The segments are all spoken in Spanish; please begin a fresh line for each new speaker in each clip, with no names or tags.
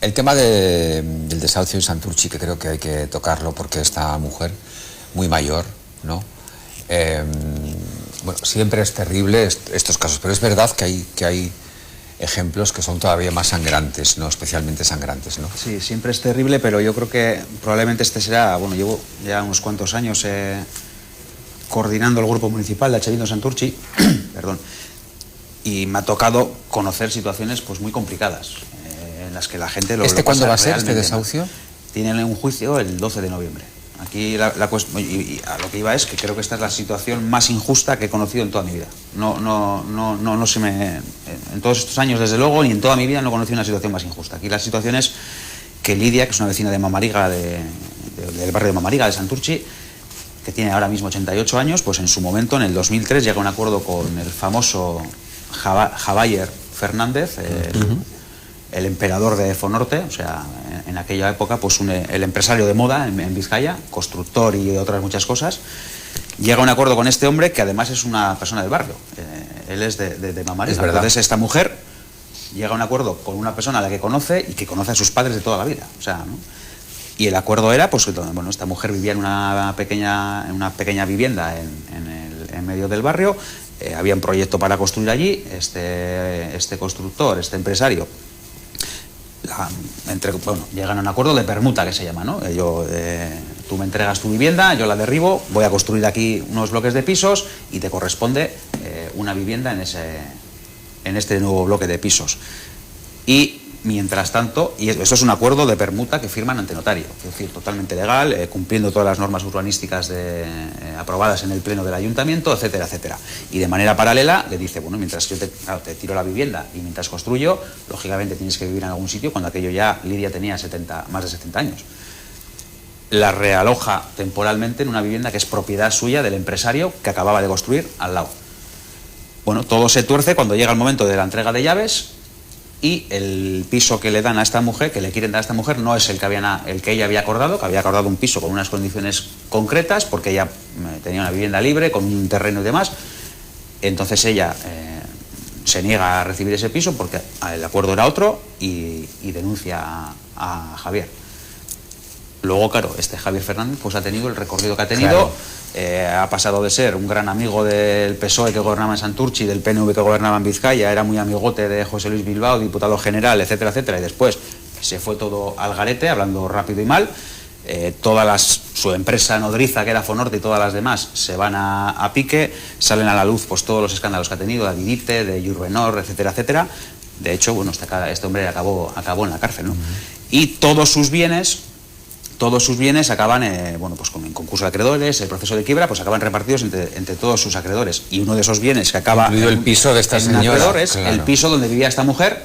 El tema del desahucio en Santurtzi, que creo que hay que tocarlo porque esta mujer, muy mayor, ¿no? Bueno, siempre es terrible estos casos, pero es verdad que hay ejemplos que son todavía más sangrantes, ¿no? Especialmente sangrantes, ¿no?
Sí, siempre es terrible, pero yo creo que probablemente este será, bueno, llevo ya unos cuantos años coordinando el grupo municipal de Atxebildo Santurtzi, perdón, y me ha tocado conocer situaciones pues muy complicadas, en las que la gente lo
¿Cuándo va a ser este desahucio?
Tienen un juicio el 12 de noviembre. Aquí la cuestión, y a lo que iba es que creo que esta es la situación más injusta que he conocido en toda mi vida. No se me... En todos estos años, desde luego, ni en toda mi vida no he conocido una situación más injusta. Aquí la situación es que Lidia, que es una vecina de Mamariga, del barrio de Mamariga, de Santurtzi, que tiene ahora mismo 88 años, pues en su momento, en el 2003, llega a un acuerdo con el famoso Javier Fernández, el emperador de Fonorte, o sea, en aquella época, pues el empresario de moda en Vizcaya, constructor y otras muchas cosas, llega a un acuerdo con este hombre que además es una persona del barrio, él es de Mamariga. Entonces esta mujer llega a un acuerdo con una persona a la que conoce y que conoce a sus padres de toda la vida, o sea, ¿no? Y el acuerdo era, pues, bueno, esta mujer vivía en una pequeña vivienda en medio del barrio, había un proyecto para construir allí, este constructor, este empresario, llegan a un acuerdo de permuta, que se llama, ¿no? Tú me entregas tu vivienda, yo la derribo, voy a construir aquí unos bloques de pisos y te corresponde una vivienda en este nuevo bloque de pisos. Y mientras tanto, y eso es un acuerdo de permuta que firman ante notario, es decir, totalmente legal, cumpliendo todas las normas urbanísticas aprobadas en el pleno del ayuntamiento, etcétera, etcétera. Y de manera paralela le dice, bueno, mientras yo te tiro la vivienda y mientras construyo, lógicamente tienes que vivir en algún sitio, cuando aquello ya Lidia tenía más de 70 años. La realoja temporalmente en una vivienda que es propiedad suya del empresario que acababa de construir al lado. Bueno, todo se tuerce cuando llega el momento de la entrega de llaves. Y el piso que le dan a esta mujer, que le quieren dar a esta mujer, no es el que ella había acordado, un piso con unas condiciones concretas, porque ella tenía una vivienda libre, con un terreno y demás. Entonces ella se niega a recibir ese piso porque el acuerdo era otro y denuncia a Javier. Luego, claro, este Javier Fernández pues ha tenido el recorrido que ha tenido. Claro. Ha pasado de ser un gran amigo del PSOE que gobernaba en Santurtzi, del PNV que gobernaba en Vizcaya, era muy amigote de José Luis Bilbao, diputado general, etcétera, etcétera, y después se fue todo al garete, hablando rápido y mal. Su empresa nodriza, que era Fonorte, y todas las demás se van a pique, salen a la luz pues todos los escándalos que ha tenido, de Adinite, de Iurbenor, etcétera, etcétera. De hecho, bueno, este hombre acabó en la cárcel, ¿no? Y todos sus bienes acaban pues en concurso de acreedores, el proceso de quiebra, pues acaban repartidos entre todos sus acreedores. Y uno de esos bienes que acaba
incluido el piso de esta señora,
acreedores, claro. El piso donde vivía esta mujer,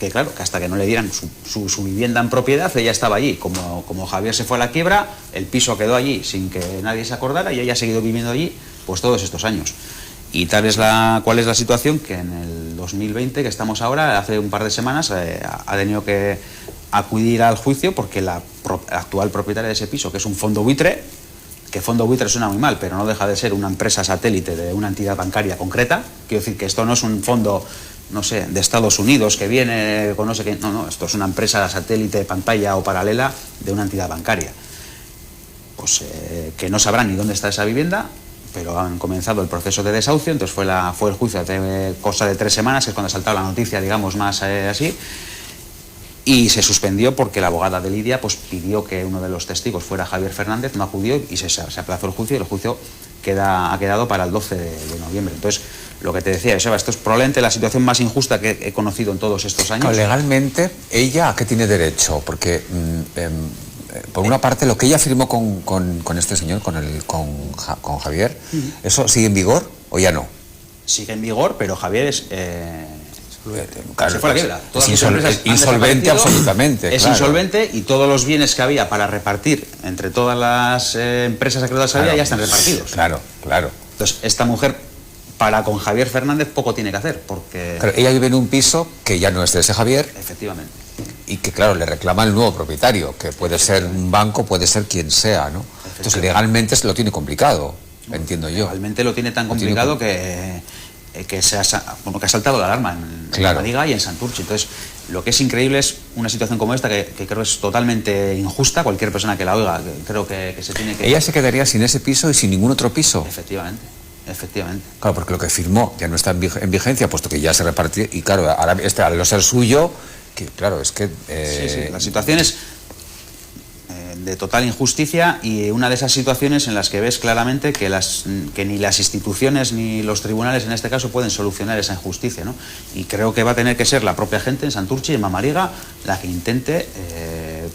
que claro, que hasta que no le dieran su vivienda en propiedad, ella estaba allí. Como Javier se fue a la quiebra, el piso quedó allí sin que nadie se acordara y ella ha seguido viviendo allí pues todos estos años. Y cuál es la situación, que en el 2020, que estamos ahora, hace un par de semanas, ha tenido que acudir al juicio porque la actual propietaria de ese piso, que es un fondo buitre, que fondo buitre suena muy mal, pero no deja de ser una empresa satélite de una entidad bancaria concreta. Quiero decir que esto no es un fondo, no sé, de Estados Unidos que viene con no sé qué, no, esto es una empresa satélite, pantalla o paralela de una entidad bancaria. Pues que no sabrán ni dónde está esa vivienda, pero han comenzado el proceso de desahucio. Entonces fue el juicio hace cosa de 3 semanas, que es cuando ha saltado la noticia, digamos, más así. Y se suspendió porque la abogada de Lidia pues pidió que uno de los testigos fuera Javier Fernández, no acudió y se aplazó el juicio, y el juicio ha quedado para el 12 de noviembre. Entonces, lo que te decía, Joseba, esto es probablemente la situación más injusta que he conocido en todos estos años.
Legalmente, ¿ella a qué tiene derecho? Porque, por una parte, lo que ella firmó con este señor, con Javier, ¿eso sigue en vigor o ya no?
Sigue en vigor, pero Javier es...
Claro,
se fue a la quiebra.
Es insolvente absolutamente.
Es claro. Insolvente, y todos los bienes que había para repartir entre todas las empresas acreedoras que había ya están repartidos.
Claro.
Entonces, esta mujer, con Javier Fernández, poco tiene que hacer, porque...
Claro, ella vive en un piso que ya no es de ese Javier.
Efectivamente.
Y que, claro, le reclama el nuevo propietario, que puede ser un banco, puede ser quien sea, ¿no? Entonces, legalmente se lo tiene complicado, entiendo yo.
Legalmente lo tiene tan complicado que ha saltado la alarma en la Liga y en Santurtzi. Entonces, Lo que es increíble es una situación como esta que creo es totalmente injusta. Cualquier persona que la oiga, creo que se tiene que...
Ella se quedaría sin ese piso y sin ningún otro piso.
Efectivamente, efectivamente.
Claro, porque lo que firmó ya no está en vigencia, puesto que ya se repartió. Y claro, ahora al no ser suyo, que claro, es que...
Sí, la situación es de total injusticia, y una de esas situaciones en las que ves claramente que ni las instituciones ni los tribunales en este caso pueden solucionar esa injusticia, ¿no? Y creo que va a tener que ser la propia gente en Santurtzi y en Mamariga la que intente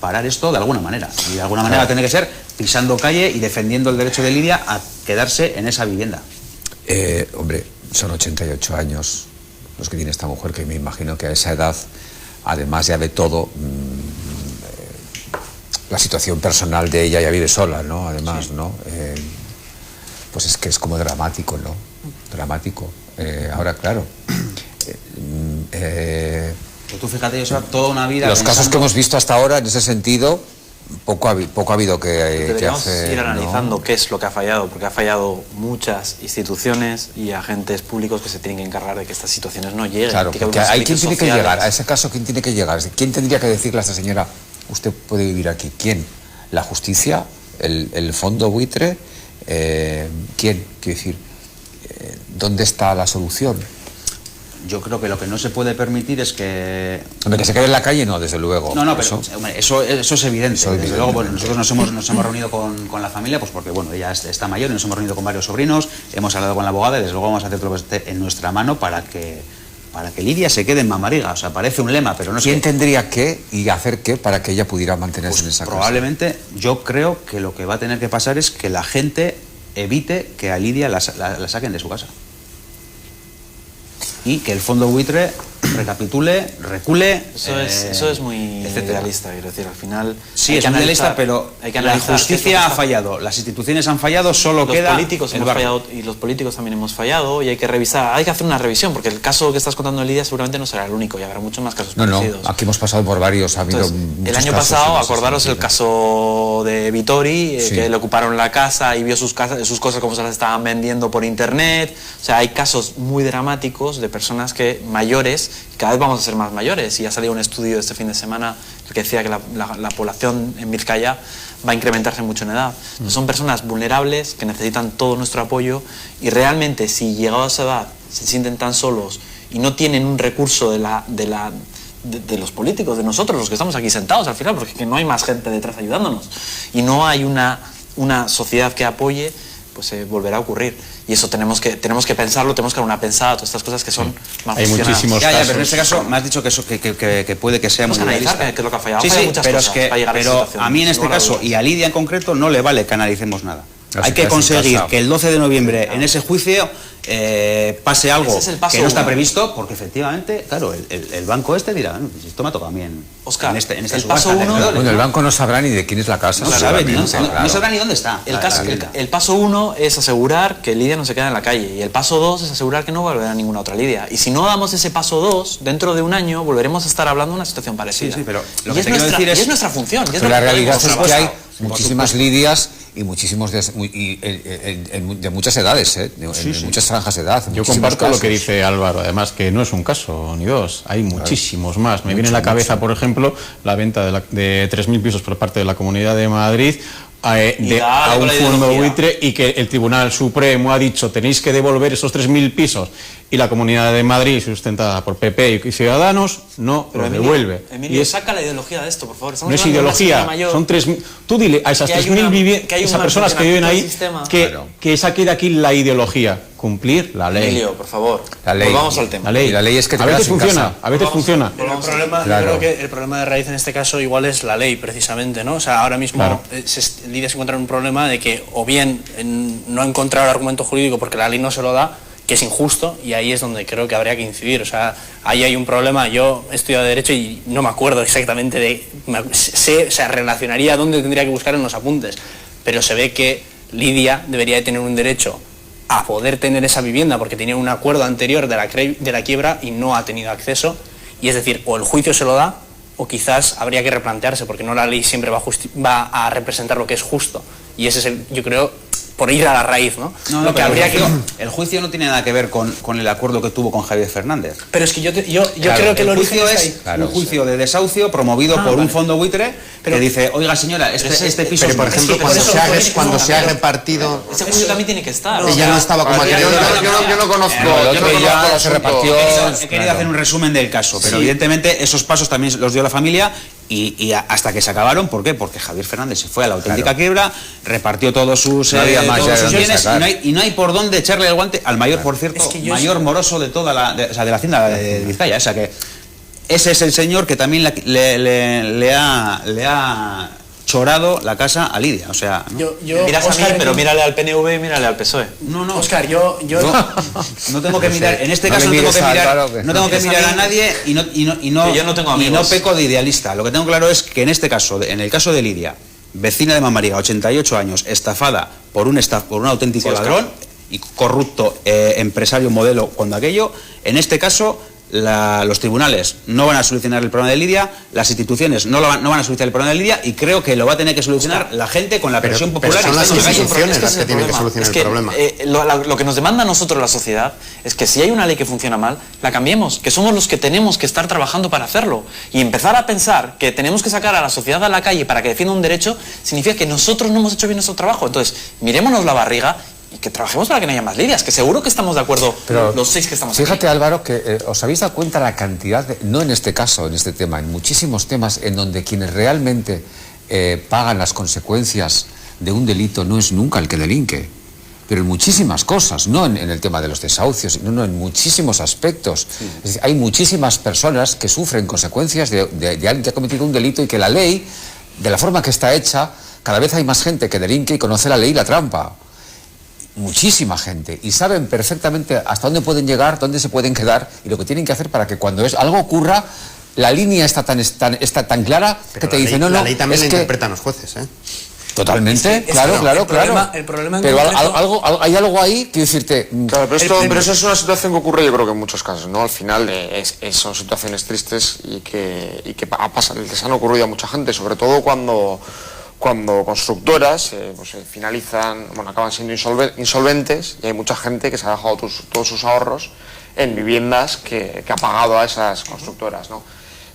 parar esto de alguna manera, y de alguna manera va a tener que ser pisando calle y defendiendo el derecho de Lidia a quedarse en esa vivienda.
Hombre, son 88 años los que tiene esta mujer, que me imagino que a esa edad, además ya de todo, la situación personal de ella, ya vive sola, ¿no? Además, sí. ¿No? Pues es que es como dramático, ¿no? Dramático. Ahora, claro.
Pero tú fíjate, yo toda una vida...
Los casos que hemos visto hasta ahora, en ese sentido, poco ha habido que hacer,
ir analizando,
¿no?
Qué es lo que ha fallado, porque ha fallado muchas instituciones y agentes públicos que se tienen que encargar de que estas situaciones no lleguen.
Claro, porque hay quien tiene que llegar, a ese caso, ¿quién tiene que llegar? ¿Quién tendría que decirle a esta señora, usted puede vivir aquí? ¿Quién? ¿La justicia? ¿El fondo buitre? ¿Quién? Quiero decir, ¿dónde está la solución?
Yo creo que lo que no se puede permitir es que...
Hombre, que se quede en la calle, no, desde luego.
No, pero eso es evidente. Desde luego, bueno, nosotros nos hemos reunido con la familia, pues porque, bueno, ella está mayor, y nos hemos reunido con varios sobrinos, hemos hablado con la abogada, y desde luego vamos a hacer todo lo que esté en nuestra mano para que Lidia se quede en Mamariga. O sea, parece un lema, pero no sé.
¿Quién tendría que y hacer qué para que ella pudiera mantenerse en esa casa?
Probablemente, yo creo que lo que va a tener que pasar es que la gente evite que a Lidia la saquen de su casa. Y que el fondo buitre recapitule, recule...
Eso es muy idealista, quiero decir, al final...
Sí, es muy idealista, pero la justicia ha fallado, las instituciones han fallado, solo queda...
Los políticos hemos fallado, y los políticos también hemos fallado, y hay que revisar, hay que hacer una revisión, porque el caso que estás contando de Lidia seguramente no será el único, y habrá muchos más casos parecidos.
No, aquí hemos pasado por varios, ha habido...
Entonces, el año pasado, acordaros el caso de Vittori, sí, que le ocuparon la casa y vio sus cosas como se las estaban vendiendo por internet. O sea, hay casos muy dramáticos de personas mayores, cada vez vamos a ser más mayores, y ha salido un estudio este fin de semana que decía que la población en Vizcaya va a incrementarse mucho en edad. Entonces, son personas vulnerables que necesitan todo nuestro apoyo, y realmente si llegado a esa edad se sienten tan solos y no tienen un recurso de los políticos, de nosotros, los que estamos aquí sentados al final, porque no hay más gente detrás ayudándonos, y no hay una sociedad que apoye, pues volverá a ocurrir. Y eso tenemos que pensarlo, tenemos que dar una pensada a todas estas cosas que son más
hay muchísimos casos.
Pero en este caso me has dicho que puede que sea muy
realista. Que es lo que ha fallado.
Sí,
muchas
pero
cosas
pero a mí en este caso, y a Lidia en concreto, no le vale que analicemos nada. Hay que conseguir que el 12 de noviembre en ese juicio pase algo que no está previsto, porque efectivamente, claro, el banco dirá, esto me ha tocado a mí en esta
el paso 1...
Bueno, el banco no sabrá ni de quién es la casa.
No sabrá ni dónde está.
El paso 1 es asegurar que Lidia no se queda en la calle, y el paso 2 es asegurar que no volverá a ninguna otra Lidia. Y si no damos ese paso 2, dentro de un año volveremos a estar hablando de una situación parecida.
Sí, pero lo que te quiero decir es
nuestra función.
Pero la realidad es que hay muchísimas Lidias y muchísimos de muchas edades, de muchas franjas de edad.
Yo comparto lo que dice Álvaro, además que no es un caso ni dos, hay muchísimos más. Me viene a la cabeza, por ejemplo, la venta de 3.000 pisos por parte de la Comunidad de Madrid a un fondo buitre, y que el Tribunal Supremo ha dicho tenéis que devolver esos 3.000 pisos, y la Comunidad de Madrid, sustentada por PP y Ciudadanos, no lo devuelve.
Emilio, saca la ideología de esto, por favor.
No es ideología, son 3.000. Tú dile a esas 3.000 personas que viven ahí que saque de aquí la ideología. Cumplir la ley.
Emilio, por favor,
la ley.
Volvamos al tema.
La ley es que
a veces funciona, a veces funciona.
Pero yo creo que el problema de raíz en este caso igual es la ley, precisamente, ¿no? O sea, ahora mismo Lidia se encuentra en un problema de que o bien no ha encontrado el argumento jurídico porque la ley no se lo da, que es injusto, y ahí es donde creo que habría que incidir. O sea, ahí hay un problema. Yo he estudiado Derecho y no me acuerdo exactamente relacionaría dónde tendría que buscar en los apuntes, pero se ve que Lidia debería de tener un derecho a poder tener esa vivienda porque tenía un acuerdo anterior de la quiebra y no ha tenido acceso, y es decir, o el juicio se lo da, o quizás habría que replantearse, porque no la ley siempre va a representar lo que es justo, y ese es yo creo, por ir a la raíz, ¿no?
Lo que habría que... El juicio no tiene nada que ver con el acuerdo que tuvo con Javier Fernández.
Pero es que yo creo que el origen
es un juicio de desahucio promovido por un fondo buitre que dice, oiga señora, este piso...
Pero por ejemplo, cuando se ha repartido...
Ese juicio también tiene que estar.
Ella no estaba como acreedora.
Yo no conozco...
ya se repartió...
He querido hacer un resumen del caso, pero evidentemente esos pasos también los dio la familia y hasta que se acabaron. ¿Por qué? Porque Javier Fernández se fue a la auténtica quiebra, repartió todos sus bienes y no hay por dónde echarle el guante al mayor, por cierto, mayor moroso de toda la hacienda de Vizcaya. O sea que ese es el señor que también le ha chorado la casa a Lidia, o sea...
Miras a mí, pero mírale al PNV y mírale al PSOE.
No,
Óscar,
no tengo que mirar, en este caso no tengo que mirar a nadie y no peco de idealista. Lo que tengo claro es que en este caso, en el caso de Lidia, vecina de Mamariga, 88 años, estafada por un auténtico ladrón y corrupto empresario modelo cuando aquello, en este caso... los tribunales no van a solucionar el problema de Lidia, las instituciones no van a solucionar el problema de Lidia y creo que lo va a tener que solucionar la gente con la presión popular.
Pero son las instituciones las que tienen que solucionar el problema.
Lo que nos demanda a nosotros la sociedad es que si hay una ley que funciona mal, la cambiemos, que somos los que tenemos que estar trabajando para hacerlo. Y empezar a pensar que tenemos que sacar a la sociedad a la calle para que defienda un derecho significa que nosotros no hemos hecho bien nuestro trabajo. Entonces, mirémonos la barriga y que trabajemos para que no haya más Lidias, que seguro que estamos de acuerdo. Pero los 6 que estamos
fíjate,
aquí.
Álvaro, que os habéis dado cuenta la cantidad no en este caso, en este tema, en muchísimos temas en donde quienes realmente pagan las consecuencias de un delito no es nunca el que delinque, pero en muchísimas cosas, no en el tema de los desahucios, no en muchísimos aspectos. Sí. Es decir, hay muchísimas personas que sufren consecuencias de alguien que ha cometido un delito y que la ley, de la forma que está hecha, cada vez hay más gente que delinque y conoce la ley y la trampa. Muchísima gente, y saben perfectamente hasta dónde pueden llegar, dónde se pueden quedar y lo que tienen que hacer para que cuando algo ocurra, la línea está tan clara que te dice,
la ley también la interpretan los jueces, ¿eh?
Totalmente, claro.
El problema
pero hay algo ahí que decirte...
Claro, pero eso es una situación que ocurre yo creo que en muchos casos, ¿no? Al final son situaciones tristes y que les han ocurrido a mucha gente, sobre todo cuando constructoras finalizan, acaban siendo insolventes y hay mucha gente que se ha dejado todos sus ahorros en viviendas que ha pagado a esas constructoras, ¿no?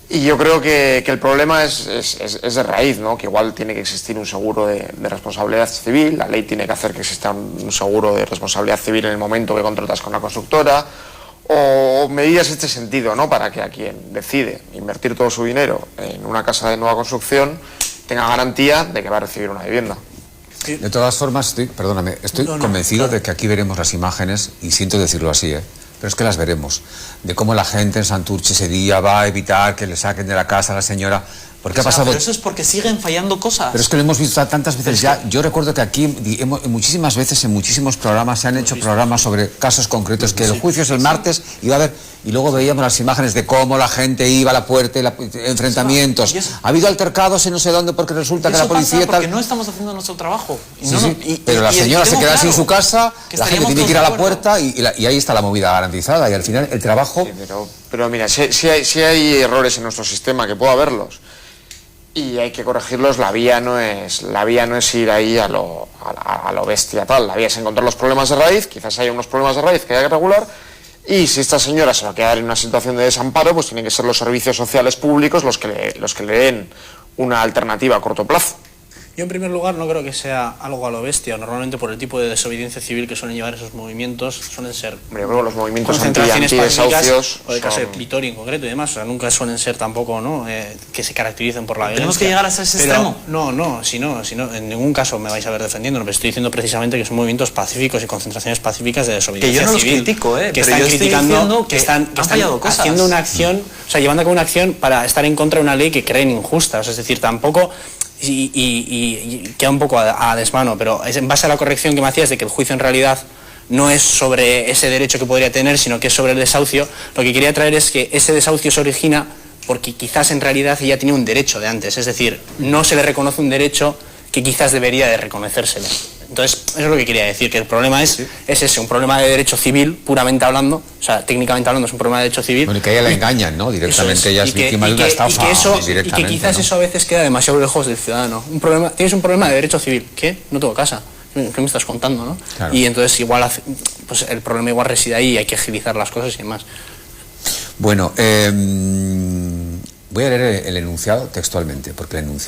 Y yo creo que el problema es de raíz, ¿no? Que igual tiene que existir un seguro de responsabilidad civil, la ley tiene que hacer que exista un seguro de responsabilidad civil en el momento que contratas con la constructora, o medidas en este sentido, ¿no? Para que a quien decide invertir todo su dinero en una casa de nueva construcción tenga garantía de que va a recibir una vivienda.
De todas formas, estoy convencido de que aquí veremos las imágenes, y siento decirlo así, pero es que las veremos, de cómo la gente en Santurce ese día va a evitar que le saquen de la casa a la señora, porque ha pasado...
Pero eso es porque siguen fallando cosas.
Pero es que lo hemos visto tantas veces ya. Yo recuerdo que aquí muchísimas veces en muchísimos programas se han hecho programas sobre casos concretos, que el juicio es el martes y va a haber... Y luego veíamos las imágenes de cómo la gente iba a la puerta, enfrentamientos. Ha habido altercados en no sé dónde porque resulta que la policía...
Porque no estamos haciendo nuestro trabajo.
Pero la señora se queda sin su casa, la gente tiene que ir a la puerta y ahí está la movida garantizada. Y al final el trabajo...
Sí, pero mira, si hay errores en nuestro sistema, que puede haberlos, y hay que corregirlos, la vía no es ir ahí a lo bestia tal, la vía es encontrar los problemas de raíz, quizás haya unos problemas de raíz que haya que regular, y si esta señora se va a quedar en una situación de desamparo, pues tienen que ser los servicios sociales públicos los que le den una alternativa a corto plazo.
Yo en primer lugar no creo que sea algo a lo bestia. Normalmente por el tipo de desobediencia civil que suelen llevar esos movimientos suelen ser...
Hombre, yo creo que los movimientos
antidesahucios o el caso de Vittori en concreto y demás, o sea, nunca suelen ser tampoco, ¿no? Que se caractericen por la violencia.
¿Tenemos que llegar hasta ese extremo?
No, si no, en ningún caso me vais a ver defendiendo, pero estoy diciendo precisamente que son movimientos pacíficos y concentraciones pacíficas de desobediencia civil.
Que yo no los critico,
que están criticando, que están haciendo una acción, o sea, llevando a cabo una acción para estar en contra de una ley que creen injusta, o sea, es decir, tampoco... Y queda un poco a desmano, pero es en base a la corrección que me hacías de que el juicio en realidad no es sobre ese derecho que podría tener, sino que es sobre el desahucio. Lo que quería traer es que ese desahucio se origina porque quizás en realidad ella tenía un derecho de antes, es decir, no se le reconoce un derecho que quizás debería de reconocérsele. Entonces, eso es lo que quería decir, que el problema es ese, un problema de derecho civil, puramente hablando, o sea, técnicamente hablando es un problema de derecho civil.
Bueno, y que a ella la engañan, ¿no? Directamente ella es víctima de una estafa.
Y que quizás eso a veces queda demasiado lejos del ciudadano. Tienes un problema de derecho civil. ¿Qué? No tengo casa. ¿qué me estás contando, no?
Claro.
Y entonces igual pues el problema igual reside ahí y hay que agilizar las cosas y demás.
Bueno, voy a leer el enunciado textualmente, porque el enunciado